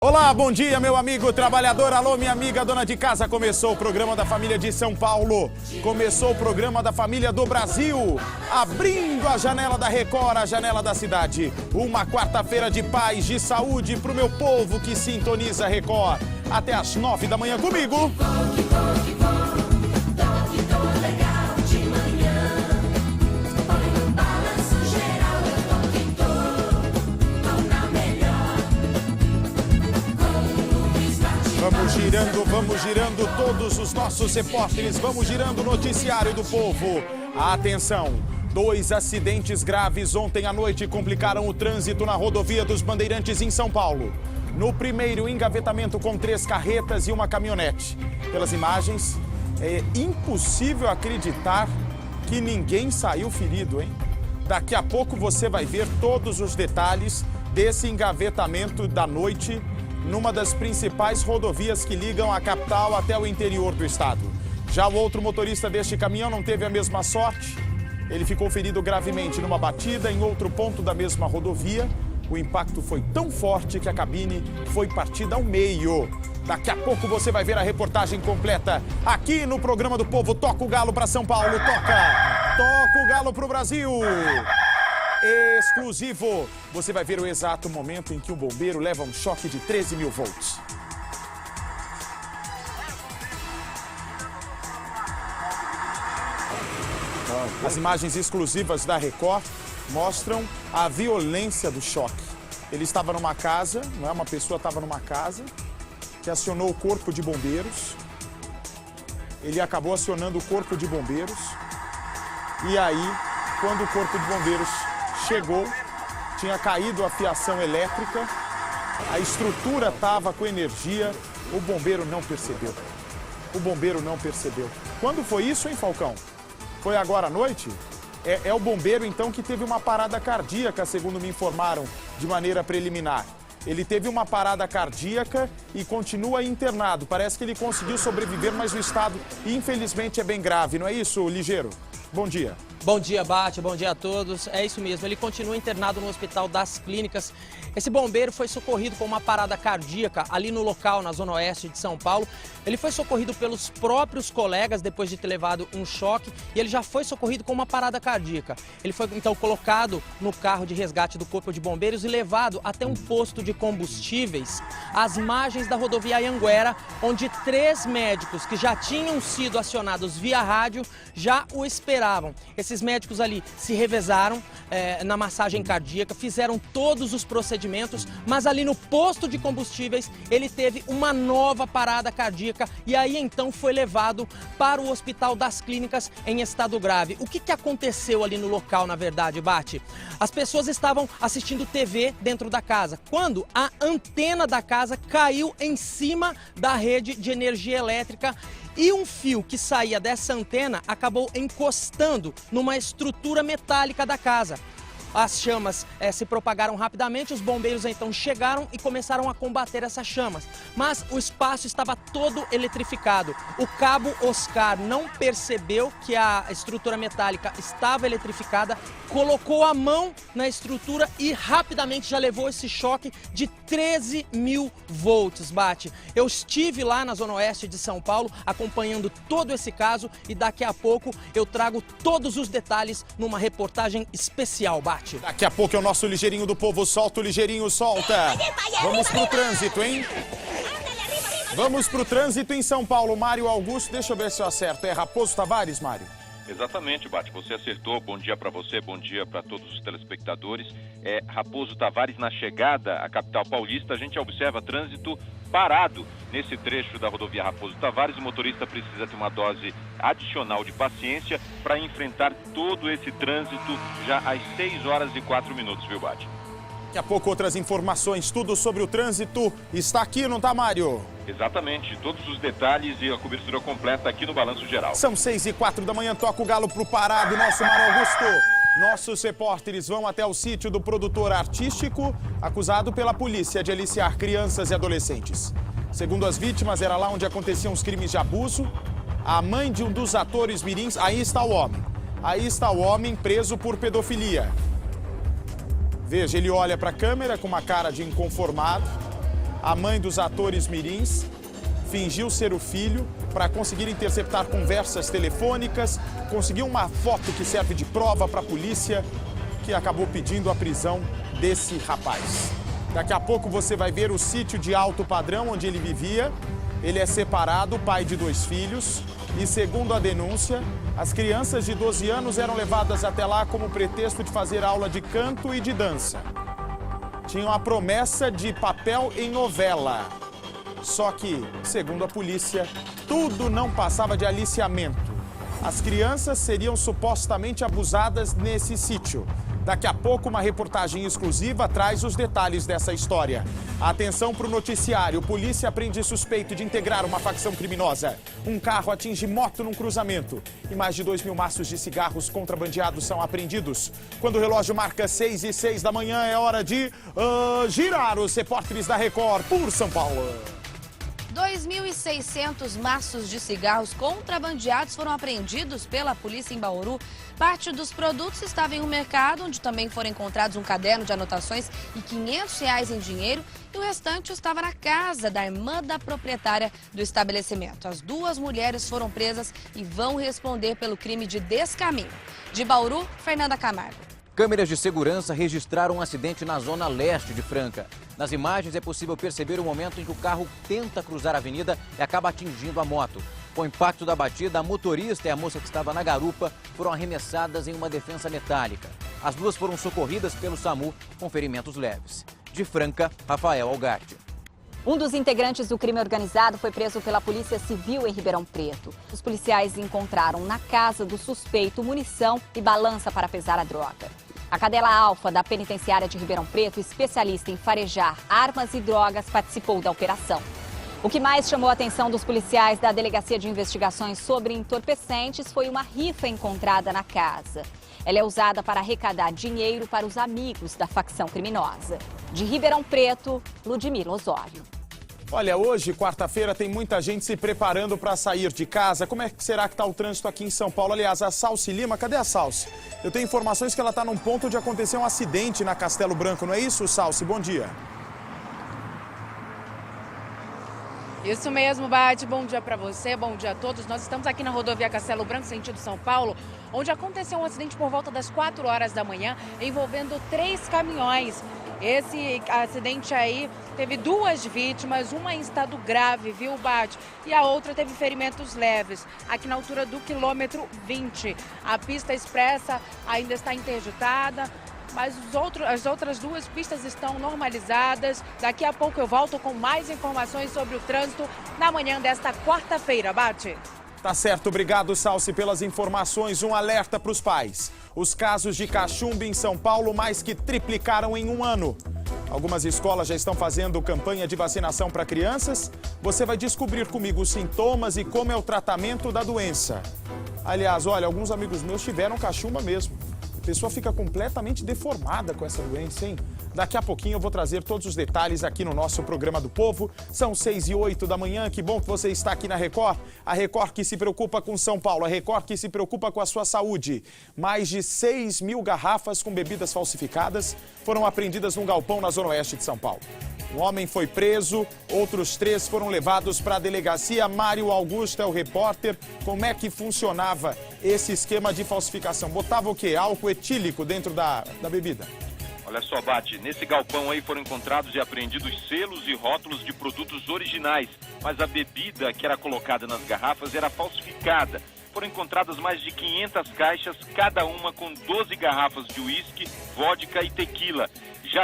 Olá, bom dia, meu amigo trabalhador. Alô, minha amiga dona de casa. Começou o programa da família de São Paulo. Começou o programa da família do Brasil. Abrindo a janela da Record, a janela da cidade. Uma quarta-feira de paz, de saúde pro meu povo que sintoniza a Record. Até às 9 da manhã comigo. Vamos girando todos os nossos repórteres, vamos girando o noticiário do povo. Atenção, 2 acidentes graves ontem à noite complicaram o trânsito na rodovia dos Bandeirantes em São Paulo. No primeiro, engavetamento com 3 carretas e uma caminhonete. Pelas imagens, é impossível acreditar que ninguém saiu ferido, hein? Daqui a pouco você vai ver todos os detalhes desse engavetamento da noite numa das principais rodovias que ligam a capital até o interior do estado. Já o outro motorista deste caminhão não teve a mesma sorte. Ele ficou ferido gravemente numa batida em outro ponto da mesma rodovia. O impacto foi tão forte que a cabine foi partida ao meio. Daqui a pouco você vai ver a reportagem completa aqui no programa do Povo. Toca o galo para São Paulo, toca o galo para o Brasil. Exclusivo. Você vai ver o exato momento em que um bombeiro leva um choque de 13 mil volts. As imagens exclusivas da Record mostram a violência do choque. Ele estava numa casa, não é? Uma pessoa estava numa casa que acionou o corpo de bombeiros. Ele acabou acionando o corpo de bombeiros. E aí, quando o corpo de bombeiros chegou, tinha caído a fiação elétrica, a estrutura estava com energia, o bombeiro não percebeu. O bombeiro não percebeu. Quando foi isso, hein, Falcão? Foi agora à noite? É o bombeiro, então, que teve uma parada cardíaca, segundo me informaram, de maneira preliminar. Ele teve uma parada cardíaca e continua internado. Parece que ele conseguiu sobreviver, mas o estado, infelizmente, é bem grave. Não é isso, Ligeiro? Bom dia. Bom dia, Bate. Bom dia a todos. É isso mesmo, ele continua internado no Hospital das Clínicas. Esse bombeiro foi socorrido com uma parada cardíaca ali no local, na zona oeste de São Paulo. Ele foi socorrido pelos próprios colegas depois de ter levado um choque e ele já foi socorrido com uma parada cardíaca. Ele foi então colocado no carro de resgate do Corpo de Bombeiros e levado até um posto de combustíveis às margens da rodovia Anhanguera, onde 3 médicos que já tinham sido acionados via rádio já o esperavam. Esses médicos ali se revezaram na massagem cardíaca, fizeram todos os procedimentos, mas ali no posto de combustíveis ele teve uma nova parada cardíaca e aí então foi levado para o Hospital das Clínicas em estado grave. O que aconteceu ali no local, na verdade, Bate? As pessoas estavam assistindo TV dentro da casa, quando a antena da casa caiu em cima da rede de energia elétrica e um fio que saía dessa antena acabou encostando numa estrutura metálica da casa. As chamas se propagaram rapidamente, os bombeiros então chegaram e começaram a combater essas chamas. Mas o espaço estava todo eletrificado. O cabo Oscar não percebeu que a estrutura metálica estava eletrificada, colocou a mão na estrutura e rapidamente já levou esse choque de 13 mil volts, Bate. Eu estive lá na zona oeste de São Paulo acompanhando todo esse caso e daqui a pouco eu trago todos os detalhes numa reportagem especial, Bate. Daqui a pouco é o nosso Ligeirinho do Povo. Solta o Ligeirinho, solta. Vamos pro trânsito, hein? Vamos pro trânsito em São Paulo. Mário Augusto, deixa eu ver se eu acerto. É Raposo Tavares, Mário? Exatamente, Bate. Você acertou. Bom dia para você, bom dia para todos os telespectadores. É Raposo Tavares na chegada à capital paulista. A gente observa trânsito parado nesse trecho da rodovia Raposo Tavares. O motorista precisa ter uma dose adicional de paciência para enfrentar todo esse trânsito já às 6h04, viu, Bate? Daqui a pouco outras informações, tudo sobre o trânsito está aqui, não tá, Mário? Exatamente, todos os detalhes e a cobertura completa aqui no Balanço Geral. São 6h04 da manhã, toca o galo pro parado, nosso Mário Augusto. Nossos repórteres vão até o sítio do produtor artístico, acusado pela polícia de aliciar crianças e adolescentes. Segundo as vítimas, era lá onde aconteciam os crimes de abuso. A mãe de um dos atores mirins, aí está o homem. Aí está o homem preso por pedofilia. Veja, ele olha para a câmera com uma cara de inconformado. A mãe dos atores mirins fingiu ser o filho para conseguir interceptar conversas telefônicas, conseguiu uma foto que serve de prova para a polícia, que acabou pedindo a prisão desse rapaz. Daqui a pouco você vai ver o sítio de alto padrão onde ele vivia. Ele é separado, pai de 2 filhos, e segundo a denúncia, as crianças de 12 anos eram levadas até lá como pretexto de fazer aula de canto e de dança. Tinham a promessa de papel em novela. Só que, segundo a polícia, tudo não passava de aliciamento. As crianças seriam supostamente abusadas nesse sítio. Daqui a pouco, uma reportagem exclusiva traz os detalhes dessa história. Atenção para o noticiário. Polícia prende suspeito de integrar uma facção criminosa. Um carro atinge moto num cruzamento. E mais de 2.000 maços de cigarros contrabandeados são apreendidos. Quando o relógio marca 6h06 da manhã, é hora de girar os repórteres da Record por São Paulo. 2.600 maços de cigarros contrabandeados foram apreendidos pela polícia em Bauru. Parte dos produtos estava em um mercado, onde também foram encontrados um caderno de anotações e R$500 em dinheiro. E o restante estava na casa da irmã da proprietária do estabelecimento. As 2 mulheres foram presas e vão responder pelo crime de descaminho. De Bauru, Fernanda Camargo. Câmeras de segurança registraram um acidente na zona leste de Franca. Nas imagens é possível perceber o momento em que o carro tenta cruzar a avenida e acaba atingindo a moto. Com o impacto da batida, a motorista e a moça que estava na garupa foram arremessadas em uma defensa metálica. As 2 foram socorridas pelo SAMU com ferimentos leves. De Franca, Rafael Algatti. Um dos integrantes do crime organizado foi preso pela Polícia Civil em Ribeirão Preto. Os policiais encontraram na casa do suspeito munição e balança para pesar a droga. A cadela alfa da penitenciária de Ribeirão Preto, especialista em farejar armas e drogas, participou da operação. O que mais chamou a atenção dos policiais da Delegacia de Investigações sobre Entorpecentes foi uma rifa encontrada na casa. Ela é usada para arrecadar dinheiro para os amigos da facção criminosa. De Ribeirão Preto, Ludmila Osório. Olha, hoje, quarta-feira, tem muita gente se preparando para sair de casa. Como é que será que está o trânsito aqui em São Paulo? Aliás, a Salsi Lima, cadê a Salsi? Eu tenho informações que ela está num ponto onde aconteceu um acidente na Castelo Branco, não é isso, Salsi? Bom dia. Isso mesmo, Bate. Bom dia para você, bom dia a todos. Nós estamos aqui na rodovia Castelo Branco, sentido São Paulo, onde aconteceu um acidente por volta das 4 horas da manhã, envolvendo 3 caminhões. Esse acidente aí teve 2 vítimas, uma em estado grave, viu, Bate? E a outra teve ferimentos leves, aqui na altura do quilômetro 20. A pista expressa ainda está interditada, mas as outras 2 pistas estão normalizadas. Daqui a pouco eu volto com mais informações sobre o trânsito na manhã desta quarta-feira, Bate. Tá certo, obrigado, Salsi, pelas informações. Um alerta para os pais. Os casos de cachumba em São Paulo mais que triplicaram em um ano. Algumas escolas já estão fazendo campanha de vacinação para crianças. Você vai descobrir comigo os sintomas e como é o tratamento da doença. Aliás, olha, alguns amigos meus tiveram cachumba mesmo. A pessoa fica completamente deformada com essa doença, hein? Daqui a pouquinho eu vou trazer todos os detalhes aqui no nosso Programa do Povo. São 6h08 da manhã, que bom que você está aqui na Record. A Record que se preocupa com São Paulo, a Record que se preocupa com a sua saúde. Mais de 6.000 garrafas com bebidas falsificadas foram apreendidas num galpão na zona oeste de São Paulo. Um homem foi preso, outros 3 foram levados para a delegacia. Mário Augusto é o repórter. Como é que funcionava esse esquema de falsificação? Botava o quê? Álcool etílico dentro da bebida? Olha só, Bate, nesse galpão aí foram encontrados e apreendidos selos e rótulos de produtos originais, mas a bebida que era colocada nas garrafas era falsificada. Foram encontradas mais de 500 caixas, cada uma com 12 garrafas de uísque, vodka e tequila.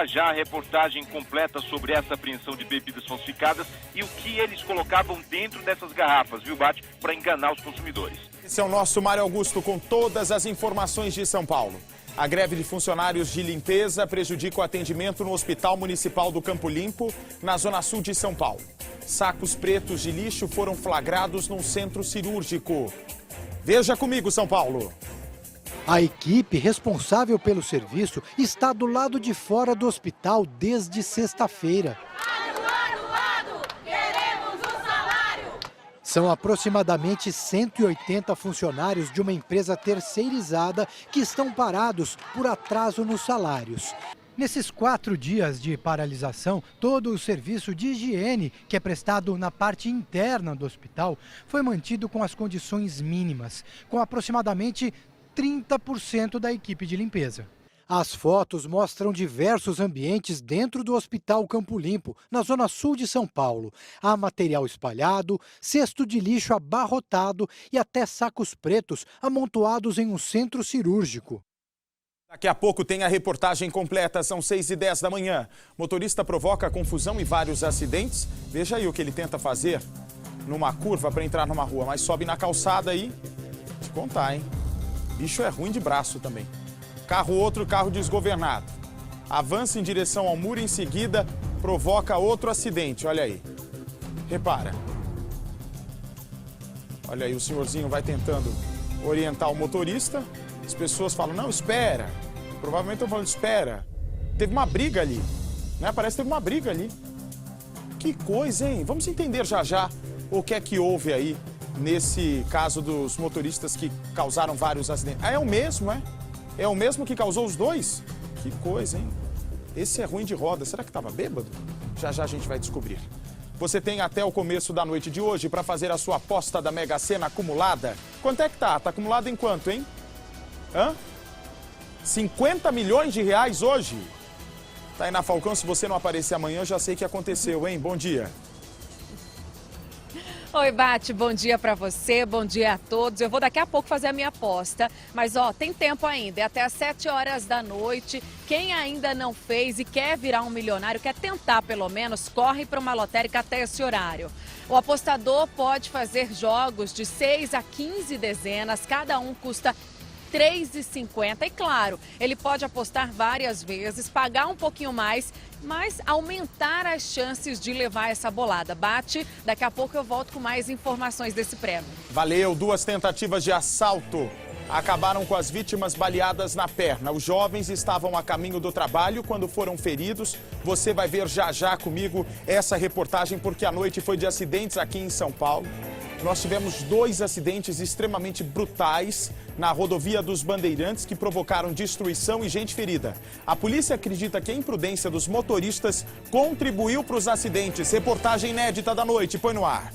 Já a reportagem completa sobre essa apreensão de bebidas falsificadas e o que eles colocavam dentro dessas garrafas, viu, Bate, para enganar os consumidores. Esse é o nosso Mário Augusto com todas as informações de São Paulo. A greve de funcionários de limpeza prejudica o atendimento no Hospital Municipal do Campo Limpo, na zona sul de São Paulo. Sacos pretos de lixo foram flagrados num centro cirúrgico. Veja comigo, São Paulo. A equipe responsável pelo serviço está do lado de fora do hospital desde sexta-feira. São aproximadamente 180 funcionários de uma empresa terceirizada que estão parados por atraso nos salários. Nesses 4 dias de paralisação, todo o serviço de higiene que é prestado na parte interna do hospital foi mantido com as condições mínimas, com aproximadamente 30% da equipe de limpeza. As fotos mostram diversos ambientes dentro do Hospital Campo Limpo, na zona sul de São Paulo. Há material espalhado, cesto de lixo abarrotado e até sacos pretos amontoados em um centro cirúrgico. Daqui a pouco tem a reportagem completa, são 6h10 da manhã. Motorista provoca confusão e vários acidentes. Veja aí o que ele tenta fazer numa curva para entrar numa rua, mas sobe na calçada aí. Vou te contar, hein? Bicho é ruim de braço também. Outro carro desgovernado. Avança em direção ao muro, em seguida provoca outro acidente, olha aí. Repara. Olha aí, o senhorzinho vai tentando orientar o motorista. As pessoas falam, não, espera. Provavelmente estão falando, espera. Teve uma briga ali, né? Parece que teve uma briga ali. Que coisa, hein? Vamos entender já já o que é que houve aí nesse caso dos motoristas que causaram vários acidentes. Ah, é o mesmo, é? É o mesmo que causou os dois? Que coisa, hein? Esse é ruim de roda. Será que estava bêbado? Já já a gente vai descobrir. Você tem até o começo da noite de hoje para fazer a sua aposta da Mega Sena acumulada. Quanto é que tá? Tá acumulado em quanto, hein? 50 milhões de reais hoje? Tainá Falcão, se você não aparecer amanhã, eu já sei o que aconteceu, hein? Bom dia. Oi, Bate, bom dia pra você, bom dia a todos. Eu vou daqui a pouco fazer a minha aposta, mas ó, tem tempo ainda, é até às 7 horas da noite. Quem ainda não fez e quer virar um milionário, quer tentar pelo menos, corre para uma lotérica até esse horário. O apostador pode fazer jogos de 6 a 15 dezenas, cada um custa R$ 3,50. E claro, ele pode apostar várias vezes, pagar um pouquinho mais, mas aumentar as chances de levar essa bolada. Bate, daqui a pouco eu volto com mais informações desse prêmio. Valeu, 2 tentativas de assalto acabaram com as vítimas baleadas na perna. Os jovens estavam a caminho do trabalho quando foram feridos. Você vai ver já já comigo essa reportagem, porque a noite foi de acidentes aqui em São Paulo. Nós tivemos 2 acidentes extremamente brutais na rodovia dos Bandeirantes que provocaram destruição e gente ferida. A polícia acredita que a imprudência dos motoristas contribuiu para os acidentes. Reportagem inédita da noite, põe no ar.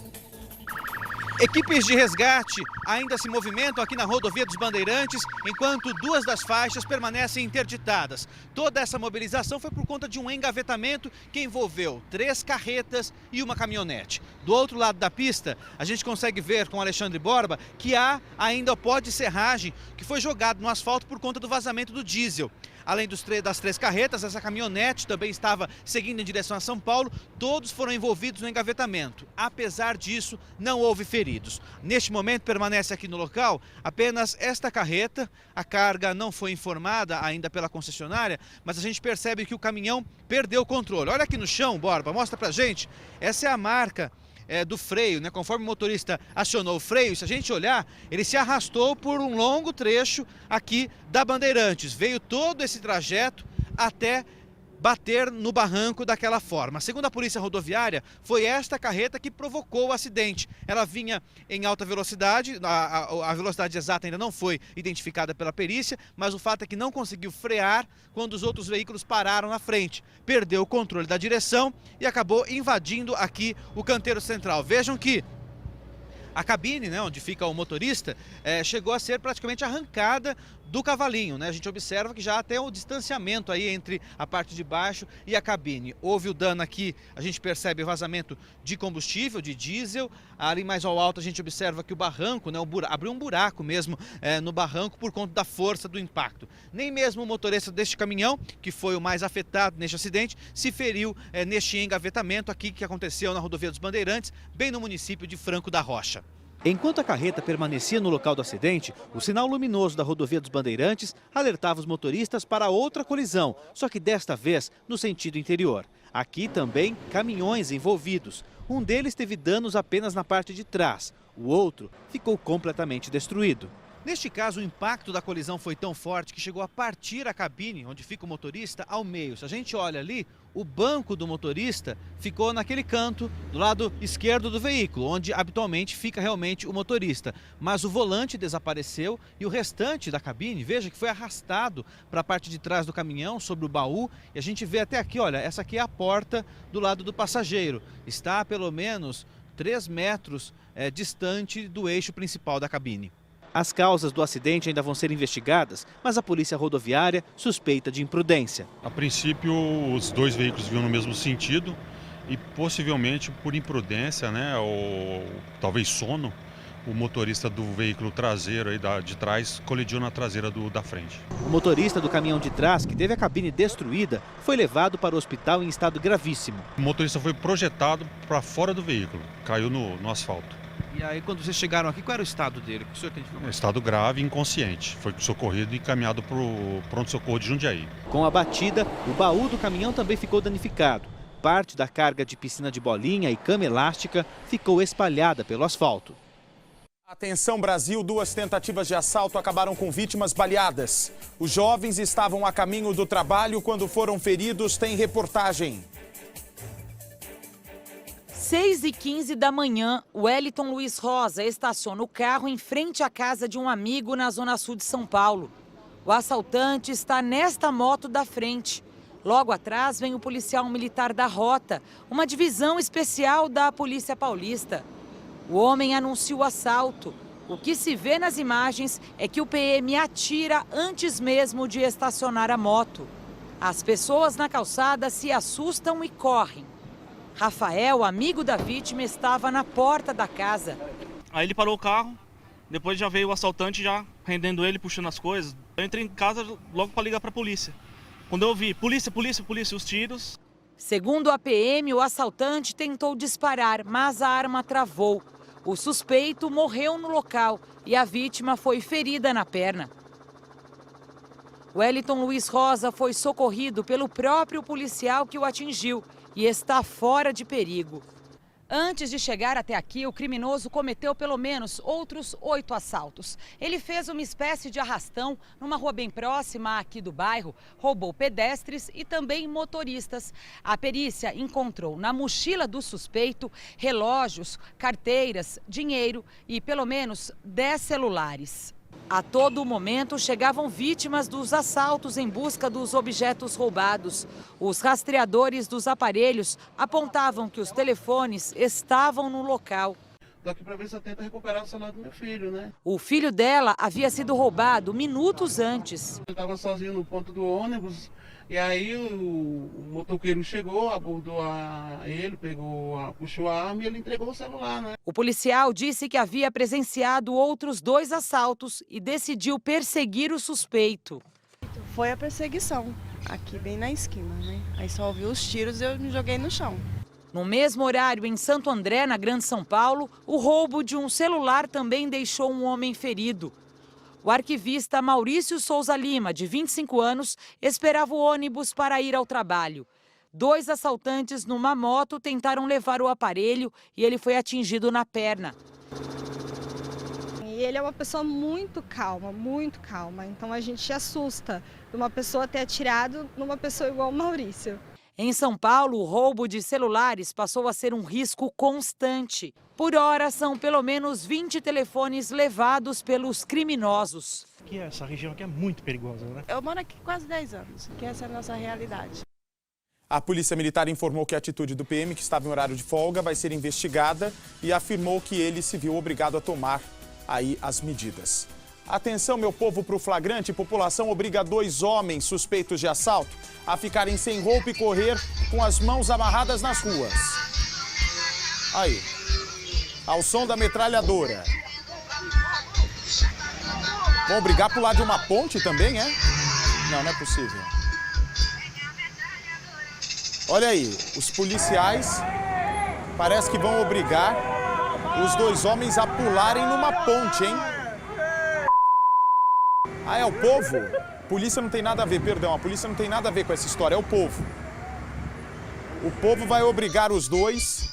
Equipes de resgate ainda se movimentam aqui na rodovia dos Bandeirantes, enquanto 2 das faixas permanecem interditadas. Toda essa mobilização foi por conta de um engavetamento que envolveu 3 carretas e uma caminhonete. Do outro lado da pista, a gente consegue ver com Alexandre Borba que há ainda o pó de serragem que foi jogado no asfalto por conta do vazamento do diesel. Além das 3 carretas, essa caminhonete também estava seguindo em direção a São Paulo. Todos foram envolvidos no engavetamento. Apesar disso, não houve feridos. Neste momento, permanece aqui no local apenas esta carreta. A carga não foi informada ainda pela concessionária, mas a gente percebe que o caminhão perdeu o controle. Olha aqui no chão, Borba, mostra pra gente. Essa é a marca do freio, né? Conforme o motorista acionou o freio, se a gente olhar, ele se arrastou por um longo trecho aqui da Bandeirantes. Veio todo esse trajeto até bater no barranco daquela forma. Segundo a Polícia Rodoviária, foi esta carreta que provocou o acidente. Ela vinha em alta velocidade, a velocidade exata ainda não foi identificada pela perícia, mas o fato é que não conseguiu frear quando os outros veículos pararam na frente. Perdeu o controle da direção e acabou invadindo aqui o canteiro central. Vejam que a cabine, né, onde fica o motorista, chegou a ser praticamente arrancada do cavalinho, né? A gente observa que já há até o distanciamento aí entre a parte de baixo e a cabine. Houve o dano aqui, a gente percebe vazamento de combustível, de diesel. Ali mais ao alto a gente observa que o barranco, né, abriu um buraco mesmo no barranco por conta da força do impacto. Nem mesmo o motorista deste caminhão, que foi o mais afetado neste acidente, se feriu neste engavetamento aqui que aconteceu na rodovia dos Bandeirantes, bem no município de Franco da Rocha. Enquanto a carreta permanecia no local do acidente, o sinal luminoso da rodovia dos Bandeirantes alertava os motoristas para outra colisão, só que desta vez no sentido interior. Aqui também caminhões envolvidos. Um deles teve danos apenas na parte de trás, o outro ficou completamente destruído. Neste caso, o impacto da colisão foi tão forte que chegou a partir a cabine, onde fica o motorista, ao meio. Se a gente olha ali, O banco do motorista ficou naquele canto, do lado esquerdo do veículo, onde habitualmente fica realmente o motorista. Mas o volante desapareceu e o restante da cabine, veja que foi arrastado para a parte de trás do caminhão, sobre o baú. E a gente vê até aqui, olha, essa aqui é a porta do lado do passageiro. Está a pelo menos 3 metros distante do eixo principal da cabine. As causas do acidente ainda vão ser investigadas, mas a Polícia Rodoviária suspeita de imprudência. A princípio, os 2 veículos vinham no mesmo sentido e possivelmente por imprudência, né, ou talvez sono, o motorista do veículo traseiro aí de trás colidiu na traseira da frente. O motorista do caminhão de trás, que teve a cabine destruída, foi levado para o hospital em estado gravíssimo. O motorista foi projetado para fora do veículo, caiu no asfalto. E aí, quando vocês chegaram aqui, qual era o estado dele? O senhor tem informação? Estado grave e inconsciente. Foi socorrido e encaminhado para o pronto-socorro de Jundiaí. Com a batida, o baú do caminhão também ficou danificado. Parte da carga de piscina de bolinha e cama elástica ficou espalhada pelo asfalto. Atenção Brasil, 2 tentativas de assalto acabaram com vítimas baleadas. Os jovens estavam a caminho do trabalho quando foram feridos, tem reportagem. 6h15 da manhã, o Wellington Luiz Rosa estaciona o carro em frente à casa de um amigo na zona sul de São Paulo. O assaltante está nesta moto da frente. Logo atrás vem o policial militar da Rota, uma divisão especial da Polícia Paulista. O homem anuncia o assalto. O que se vê nas imagens é que o PM atira antes mesmo de estacionar a moto. As pessoas na calçada se assustam e correm. Rafael, amigo da vítima, estava na porta da casa. Aí ele parou o carro, depois já veio o assaltante já rendendo ele, puxando as coisas. Eu entrei em casa logo para ligar para a polícia. Quando eu ouvi polícia, os tiros. Segundo a PM, o assaltante tentou disparar, mas a arma travou. O suspeito morreu no local e a vítima foi ferida na perna. Wellington Luiz Rosa foi socorrido pelo próprio policial que o atingiu e está fora de perigo. Antes de chegar até aqui, o criminoso cometeu pelo menos outros 8 assaltos. Ele fez uma espécie de arrastão numa rua bem próxima aqui do bairro, roubou pedestres e também motoristas. A perícia encontrou na mochila do suspeito relógios, carteiras, dinheiro e pelo menos 10 celulares. A todo momento chegavam vítimas dos assaltos em busca dos objetos roubados. Os rastreadores dos aparelhos apontavam que os telefones estavam no local. Daqui para ver se eu tento recuperar o celular do meu filho, né? O filho dela havia sido roubado minutos antes. Eu estava sozinho no ponto do ônibus e aí o motoqueiro chegou, abordou ele, puxou a arma e ele entregou o celular, né? O policial disse que havia presenciado outros 2 assaltos e decidiu perseguir o suspeito. Foi a perseguição, aqui bem na esquina, né? Aí só ouvi os tiros e eu me joguei no chão. No mesmo horário, em Santo André, na Grande São Paulo, o roubo de um celular também deixou um homem ferido. O arquivista Maurício Souza Lima, de 25 anos, esperava o ônibus para ir ao trabalho. 2 assaltantes numa moto tentaram levar o aparelho e ele foi atingido na perna. E ele é uma pessoa muito calma, então a gente se assusta de uma pessoa ter atirado numa pessoa igual o Maurício. Em São Paulo, o roubo de celulares passou a ser um risco constante. Por hora, são pelo menos 20 telefones levados pelos criminosos. Essa região aqui é muito perigosa, né? Eu moro aqui quase 10 anos, que essa é a nossa realidade. A Polícia Militar informou que a atitude do PM, que estava em horário de folga, vai ser investigada e afirmou que ele se viu obrigado a tomar aí as medidas. Atenção, meu povo, para o flagrante. População obriga 2 homens suspeitos de assalto a ficarem sem roupa e correr com as mãos amarradas nas ruas. Aí, ao som da metralhadora. Vão brigar por lá de uma ponte também, é? Não, não é possível. Olha aí, os policiais parece que vão obrigar os 2 homens a pularem numa ponte, hein? Ah, é o povo? Polícia não tem nada a ver, perdão, a polícia não tem nada a ver com essa história, é o povo. O povo vai obrigar os 2.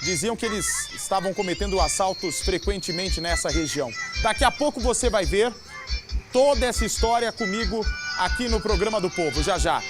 Diziam que eles estavam cometendo assaltos frequentemente nessa região. Daqui a pouco você vai ver toda essa história comigo aqui no programa do Povo, já já.